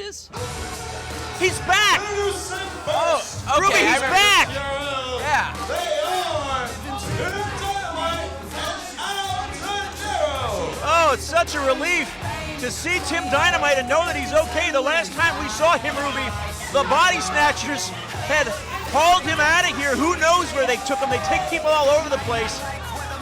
matches? He's back! Oh, okay. Ruby, he's back! Yeah. They are Tim Dynamite and Al Dinero. Oh, it's such a relief to see Tim Dynamite and know that he's okay. The last time we saw him, Ruby, the Body Snatchers had hauled him out of here. Who knows where they took him? They take people all over the place.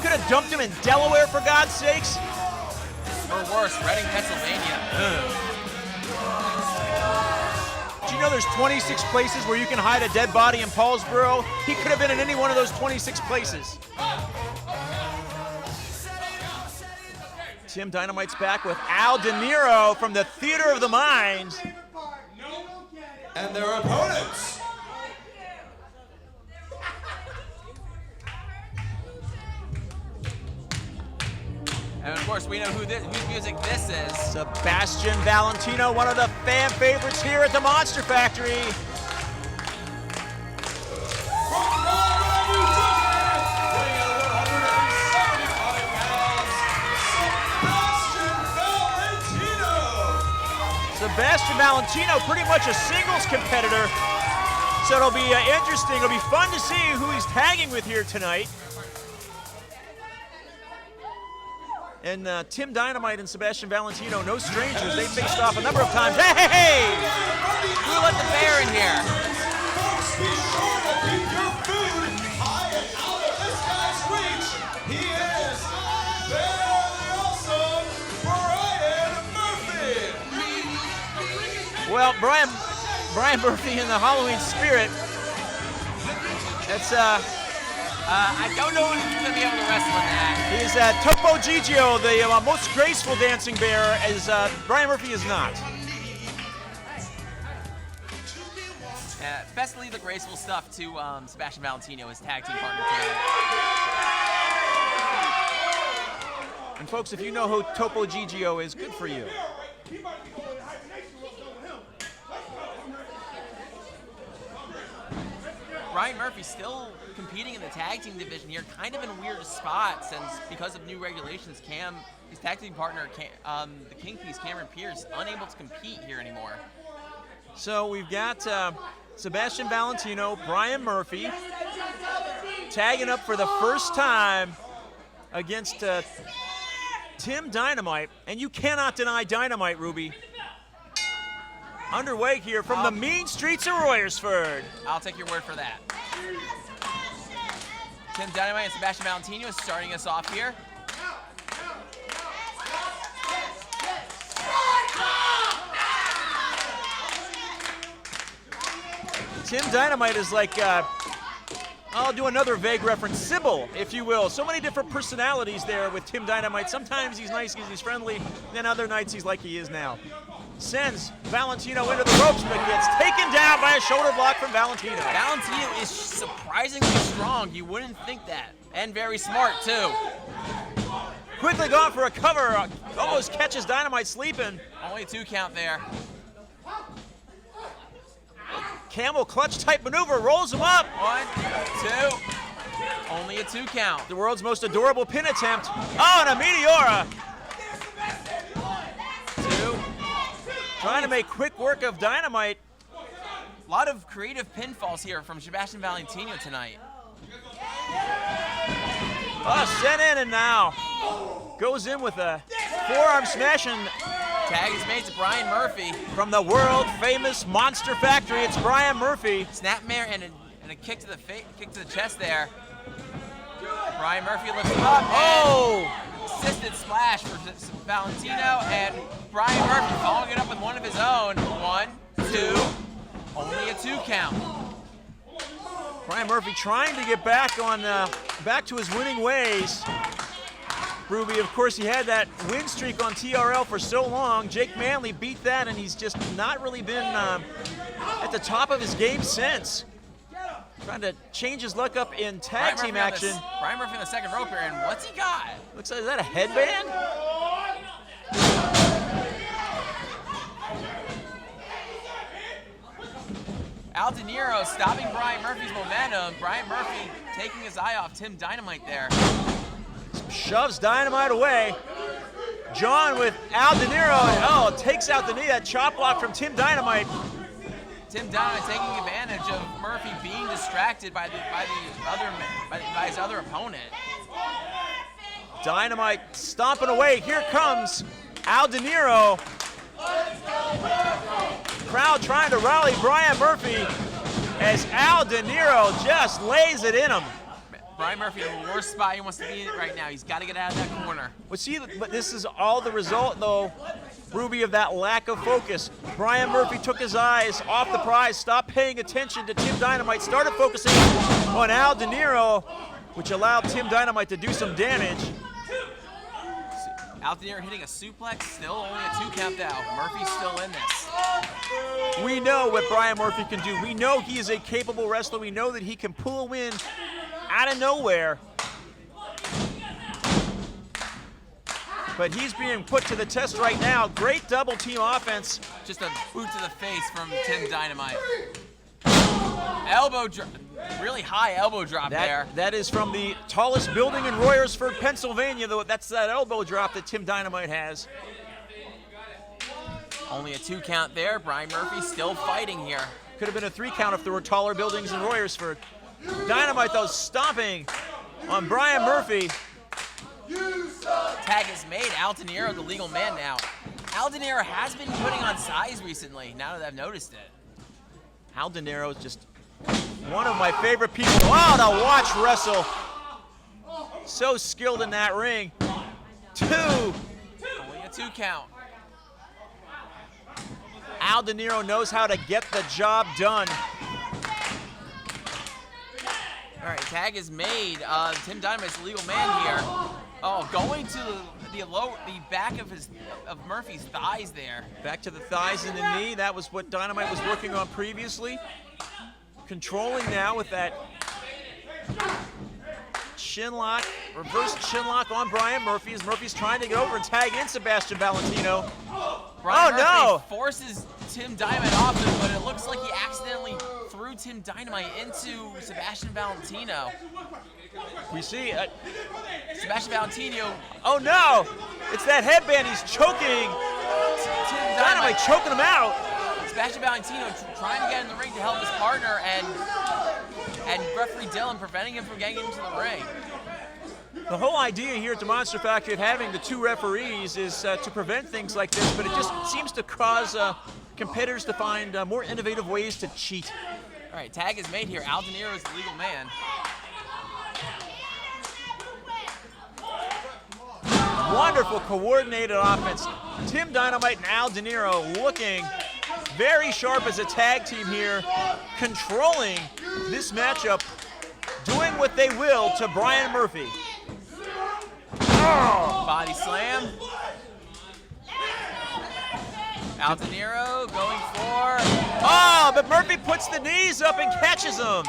Could have dumped him in Delaware, for God's sakes. Or worse, Reading, Pennsylvania. Do you know there's 26 places where you can hide a dead body in Paulsboro? He could have been in any one of those 26 places. Tim Dynamite's back with Al Dinero from the Theater of the Mind. And their opponents. And of course, we know whose music this is. Sebastian Valentino, one of the fan favorites here at the Monster Factory. Sebastian Valentino, pretty much a singles competitor. So it'll be interesting. It'll be fun to see who he's tagging with here tonight. And Tim Dynamite and Sebastian Valentino, no strangers. They faced off a number of times. Hey! Who let the bear in here? Folks, be sure to keep your food high and out of this guy's reach. He is very awesome, Brian Murphy. Well, Brian Murphy in the Halloween spirit. That's I don't know if he's going to be able to wrestle in that. He's Topo Gigio, the most graceful dancing bear, as Brian Murphy is not. Best to leave the graceful stuff to Sebastian Valentino, his tag team partner tonight. And folks, if you know who Topo Gigio is, good for you. Brian Murphy still competing in the tag team division here, kind of in a weird spot since because of new regulations, his tag team partner, the Kingpiece, Cameron Pierce, unable to compete here anymore. So we've got Sebastian Valentino, Brian Murphy, tagging up for the first time against Tim Dynamite, and you cannot deny Dynamite, Ruby. Underway here from the mean streets of Royersford. I'll take your word for that. Tim Dynamite and Sebastian Valentino is starting us off here. Tim Dynamite is like, I'll do another vague reference, Sybil, if you will. So many different personalities there with Tim Dynamite. Sometimes he's nice because he's friendly, then other nights he's like he is now. Sends Valentino into the ropes, but gets taken down by a shoulder block from Valentino. Valentino is surprisingly strong. You wouldn't think that. And very smart, too. Quickly gone for a cover. Almost catches Dynamite sleeping. Only a 2 count there. Camel clutch type maneuver, rolls him up. 1, 2. Only a 2 count. The world's most adorable pin attempt. Oh, and a Meteora. 2. Trying to make quick work of Dynamite. A lot of creative pinfalls here from Sebastian Valentino tonight. Oh, sent in and now goes in with a forearm smash, and Tag is made to Brian Murphy. from the world famous Monster Factory, it's Brian Murphy. Snapmare and a kick to the chest there. Brian Murphy lifts him up. Oh! Assisted splash for Valentino, and Brian Murphy following it up with one of his own. 1, 2, only a 2 count. Brian Murphy trying to get back to his winning ways. Ruby, of course, he had that win streak on TRL for so long. Jake Manley beat that, and he's just not really been at the top of his game since. Trying to change his luck up in tag team action. Brian Murphy on the second rope here, and what's he got? Looks like, is that a headband? Al Dinero stopping Brian Murphy's momentum. Brian Murphy taking his eye off Tim Dynamite there. Shoves Dynamite away. John with Al Dinero, and oh, takes out the knee. That chop block from Tim Dynamite. Tim Dynamite taking advantage of Murphy being distracted by his other opponent. Dynamite stomping away. Here comes Al Dinero. Crowd trying to rally Brian Murphy as Al Dinero just lays it in him. Brian Murphy in the worst spot he wants to be in right now. He's got to get out of that corner. But this is all the result, though, Ruby, of that lack of focus. Brian Murphy took his eyes off the prize, stopped paying attention to Tim Dynamite, started focusing on Al Dinero, which allowed Tim Dynamite to do some damage. Al Dinero hitting a suplex, still only a 2 count now. Murphy's still in this. We know what Brian Murphy can do. We know he is a capable wrestler. We know that he can pull a win out of nowhere. But he's being put to the test right now. Great double team offense. Just a boot to the face from Tim Dynamite. Really high elbow drop there. That is from the tallest building in Royersford, Pennsylvania, though. That's that elbow drop that Tim Dynamite has. Only a 2 count there. Brian Murphy still fighting here. Could have been a 3 count if there were taller buildings in Royersford. Dynamite, though, stomping on Brian Murphy. Tag is made. Al Dinero, the legal man now. Al Dinero has been putting on size recently, now that I've noticed it. Al Dinero is just one of my favorite people. Wow, to watch wrestle. So skilled in that ring. 2. Only a 2 count. Al Dinero knows how to get the job done. All right, tag is made. Tim Dynamite's the legal man here. Oh, going to the back of Murphy's thighs there. Back to the thighs and the knee. That was what Dynamite was working on previously. Controlling now with that chin lock, reverse chin lock on Brian Murphy as Murphy's trying to get over and tag in Sebastian Valentino. Brian Murphy no! Forces Tim Dynamite off him, but it looks like he accidentally threw Tim Dynamite into Sebastian Valentino. We see Sebastian Valentino. Oh no! It's that headband. He's choking. Tim Dynamite choking him out. Sebastian Valentino trying to get in the ring to help his partner, and referee Dillon preventing him from getting into the ring. The whole idea here at the Monster Factory of having the 2 referees is to prevent things like this, but it just seems to cause competitors to find more innovative ways to cheat. All right, tag is made here. Al Dinero is the legal man. Wonderful coordinated offense. Tim Dynamite and Al Dinero looking very sharp as a tag team here, controlling this matchup, doing what they will to Brian Murphy. Oh. Body slam. Al Dinero going for... Oh, but Murphy puts the knees up and catches him.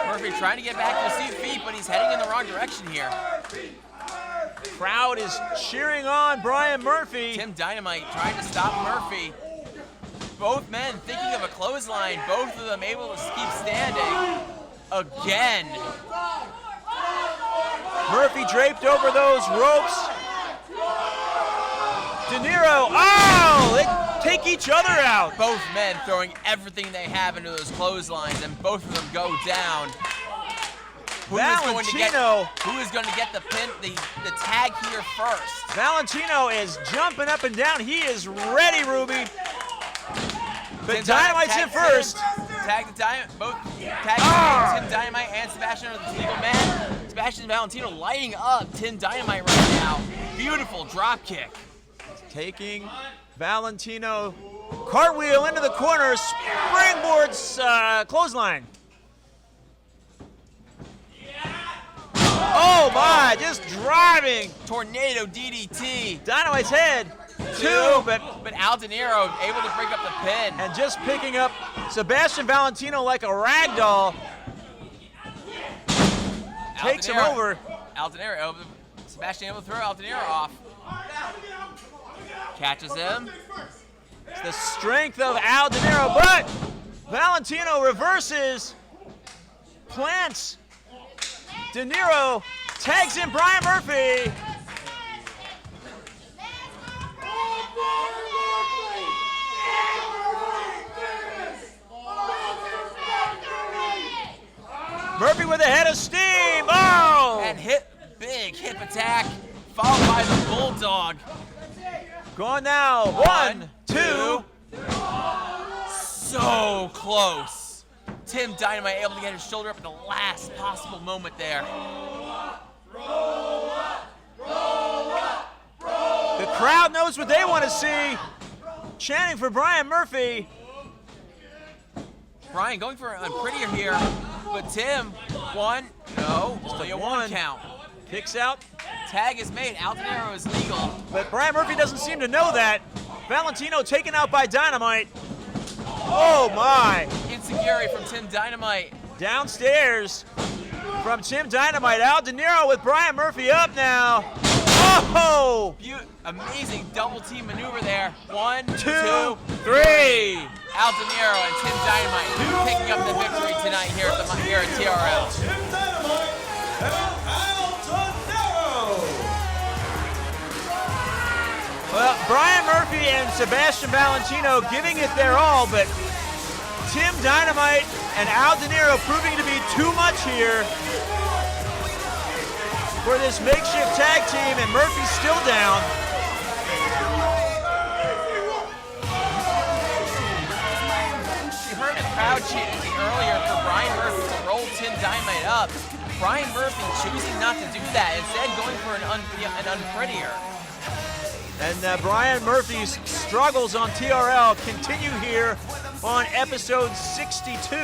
Murphy trying to get back to his feet, but he's heading in the wrong direction here. Crowd is cheering on Brian Murphy. Tim Dynamite trying to stop Murphy. Both men thinking of a clothesline, both of them able to keep standing. Again. Murphy draped over those ropes. Dinero, oh, they take each other out. Both men throwing everything they have into those clotheslines, and both of them go down. Who is going to get the pin, the tag here first? Valentino is jumping up and down. He is ready, Ruby. But Dynamite's in first. Tag the Dynamite, both tag Tim Dynamite and Sebastian are the legal man. Sebastian Valentino lighting up Tim Dynamite right now. Beautiful drop kick. Taking Valentino, cartwheel into the corner, springboards clothesline. Oh my, just driving. Tornado DDT. Dynamite's head. 2, but Al Dinero able to break up the pin. And just picking up Sebastian Valentino like a rag doll. Takes him over. Al Dinero, Sebastian able to throw Al Dinero off. Catches him. It's the strength of Al Dinero, but Valentino reverses, plants. Dinero tags in Brian Murphy. Murphy with a head of steam. Oh! And big hip attack, followed by the Bulldog. Going now. One, two. So close. Tim Dynamite able to get his shoulder up at the last possible moment there. The crowd knows what they want to see. Chanting for Brian Murphy. Brian going for a prettier here, but Tim, only a one count. Kicks out. Tag is made, Al Dinero is legal. But Brian Murphy doesn't seem to know that. Valentino taken out by Dynamite. Oh my. Insecurity from Tim Dynamite. Downstairs from Tim Dynamite. Al Dinero with Brian Murphy up now. Oh! Amazing double team maneuver there. 1, 2, 3. Al Dinero and Tim Dynamite picking up the victory tonight here at TRL. Tim Dynamite and Al Dinero. Well, Brian Murphy and Sebastian Valentino giving it their all, but Tim Dynamite and Al Dinero proving to be too much here for this makeshift tag team, and Murphy's still down. You heard the crowd chanting earlier for Brian Murphy to roll Tim Dynamite up. Brian Murphy choosing not to do that, instead going for an unprettier. And Brian Murphy's struggles on TRL continue here on episode 62.